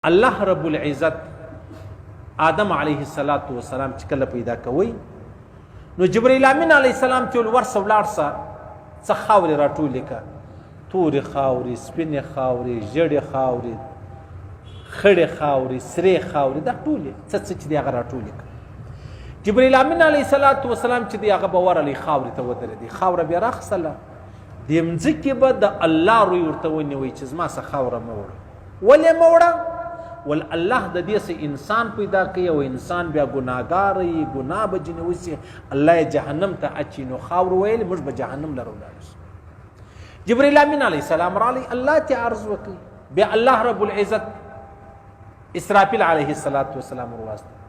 الله رب العزت آدم علیه السلام چې کله پیدا کوي نو جبرائیل امین علیه السلام ته ورسه ولاړسه څه خاورې راټولې که تورې خاورې سپینې خاورې ژړې خاورې خړې خاورې سرې خاورې دا ټولې څه چې دی هغه راټولې که جبرائیل امین علیه السلام چې دی هغه به ورغلی خاورې ته ودرېدی خاوره بیا راخیستله دې مځکې به د الله روی ورته ونیوی چې زما څه خاوره مه وړه ولې مه وړه ول الله د دې سه انسان پیدا کوي او انسان بیا ګناهګار وي ګناه به ځینې وسي الله یې جهنم ته اچي نو خاورو ویل موږ به جهنم لره ولاړ شو جبرائیل امین علیه السلام راغلی الله ته عرض وکړي بیا الله رب العزت اسرافیل علیه السلام ورواستو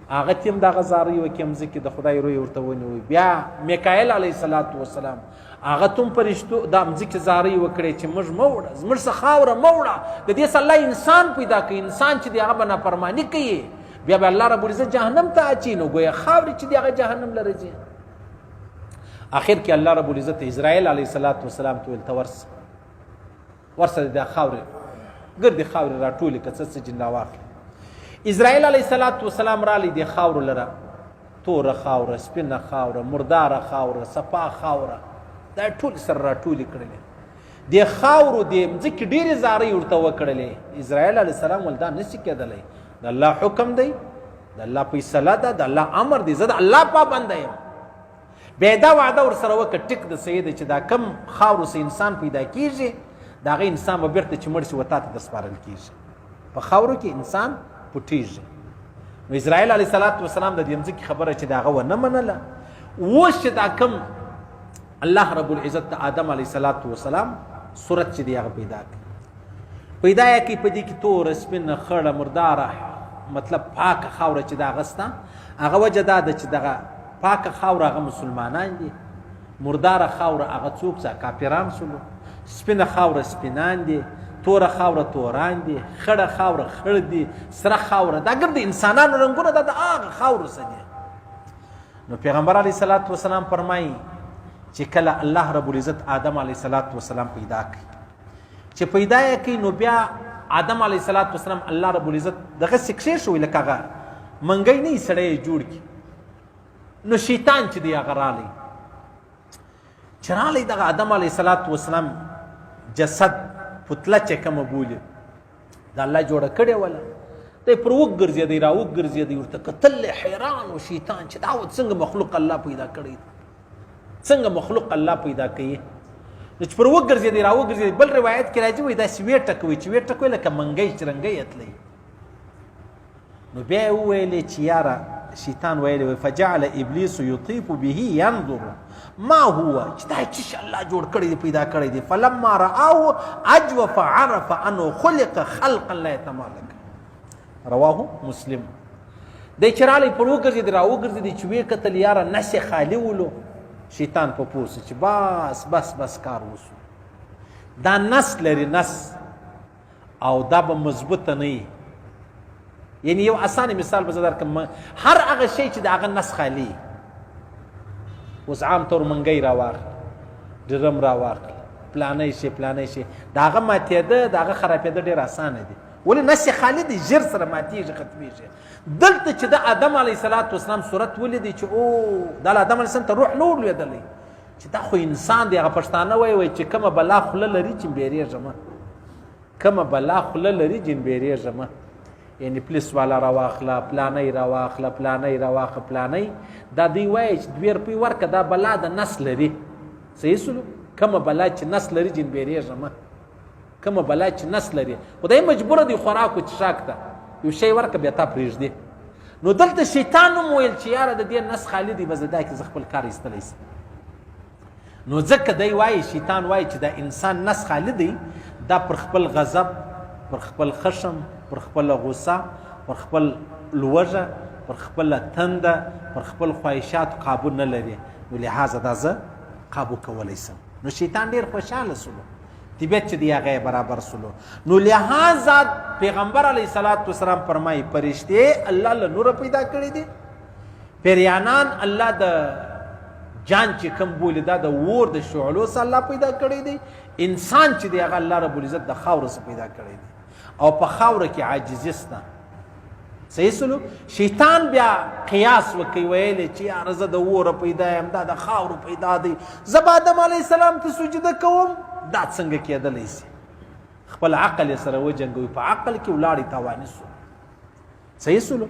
هغه تیم دغه زارۍ وکړي مځکې د خدای روی ورته ونیوی بیا میکایل علیه السلام هغه تم پرشتو دا مځکې زارۍ وکړې چې موږ مه وړه زموږ څه خاوره مه وړه د دې څه الله انسان پیدا کوي انسان چې دی هغه به نافرماني کوي بیا به الله رب العزت جهنم ته اچي نو ګویا خاورې چې دی هغه جهنم لره ځي اخر کې الله رب العزت اسرائیل علیه السلام ته ویل ته ورسه د خاورې ګردې خاورې راټولې که څه جن راواخلي اسرائیل علیه السلام رالی د خاورو لره توره خاوره سپینه خاوره مرداره خاوره صفا خاوره دا ټول سره راټولې کړلې د خاورو د مځکې ډېرې زارۍ ورته وکړلې اسرائیل علیه السلام ول دا نشي کېدلی د الله حکم دی د الله فیصله ده د الله امر دی زه د الله پابنده یم بیا دا وعده ورسره وکړه ټیک د صحیح دی چې دا کم خاورو سه انسان پیدا کېږي د هغه انسان به بېرته چې مړ شي وتا ته درسپارل کېږي په خاورو کې انسان پټېږي نو اسرائیل علیه السلام د دې مځکې خبره چې د هغه ونه منله اوس چې دا کم الله رب العزت د آدم علیه السلام صورت چې دی هغه پیدا کړي پیدا یې کوي په دې کې توره سپینه خړه مرداره مطلب پاکه خاوره چې د هغه سته هغه وجه دا ده چې دغه پاکه خاوره هغه مسلمانان دي مرداره خاوره هغه څوک چې کافران شولو سپینه خاوره سپینان دي توره خاوره توران دي خړه خاوره خړ دي سره خاوره دا ګرد انسانانو رنګونه دا د هغه خاورو څه دي نو پیغمبر علیه السلام فرمایي چې کله الله رب العزت آدم علیه السلام پیدا کړي چې پیدا یې کړي نو بیا آدم علیه السلام الله رب العزت دغه سکشې شوی لکه هغه منګی نه سړی جوړ کړي نو شیطان چې دی هغه رالی چې رالی دغه آدم علیه السلام جسد پتله چې کومه بولي د الله جوړه کړې وله دی پر وګرځېدی را وګرځېدی ورته کتل حیران و شیطان چې دا څنګه مخلوق الله پیدا کړی څنګه مخلوق الله پیدا کوي نو چې پر وګرځېدی را وګرځېدی بل روایت کې راځي وایي داسې ویې ټکوي چې ویې ټکوي لکه منګی چې رنګی اتلی نو بیا یې وویلې چې یاره شیطان ویلی وی فجعل ابلیس یطیف به ینظر ما هو چې دا څه شی الله جوړ کړی دی پیدا کړی دی فلما رآه عجوف عرف انه خلق خلقا لا يتمالك رواه مسلم دی چې رالی پر وګرځېدی را وګرځېدی چې ویې کتل یاره نس یې خالي ولو شیطان په پوسه چې بس کار وسو دا نس لري نس او دا به مضبوطه نه وي یعنی یو اسانه مثال به زه درکړم هر هغه شی چې د هغه نس خالي اوس عام طور منګی راواخله ډرم راواخله پلانی شي د هغه ماتېده د هغه خرابېده ډېر اسانه دي ولې نس یې خالي دی ژر سره ماتېږي ختمېږي دلته چې د آدم علیه السلام صورت ولیدی چې او دا د آدم علیه السلام ته روح نور لوېدلی چې دا خو انسان دی هغه پښتانه وایي چې کومه بلا خوله لري جنبېرېږمه کومه بلا خوله لري جنبېرېږمه یعنی پولیس والا راواخله پلانی راواخله دا دوی وایي چې 2 روپۍ ورکه دا بلا د نس لري صحیح سلو کومه بلا چې نس لري جنبېرېږمه کومه بلا چې نس لري خدای مجبوره دی خوراکو څښاک ته یو شی ورکه بیا تا پرېږدي نو دلته شیطان هم ویل چې یاره د دې نس خالي دی به زه دا کې زه خپل کار ایستلی سم نو ځکه دی وایي شیطان وایي چې دا انسان نس خالي دی دا پر خپل غضب پر خپل خشم پر خپل غصه پر خپل لوږه پر خپل تنده پر خپل خواهشات قابو نه لري نو لحاظه دا زه قابو کولی سم نو شیطان ډېر خوشحاله سلو طبیعت چې دی هغه برابر سلو نو لحاظه پیغمبر علیه السلام فرمایي فرشتې الله له نوره پیدا کړي دي پیریانان الله د جان چې کوم بولي دا د اور د شعلو سره الله پیدا کړی دی انسان چې دی هغه الله رب العزت د خاورو سره پیدا کړی دی او په خاوره کې عاجزي شته. صحیح سلو. شیطان بیا قیاس وکوي ویلی چې یاره زه د اوره پیدا یم، دا د خاورو پیدا دی، زه به آدم علیه السلام ته سجده کوم، دا څنګه کېدلی شي؟ خپل عقل یې سره وجنګوي، په عقل کې ولاړې تاواني سو. صحیح سلو.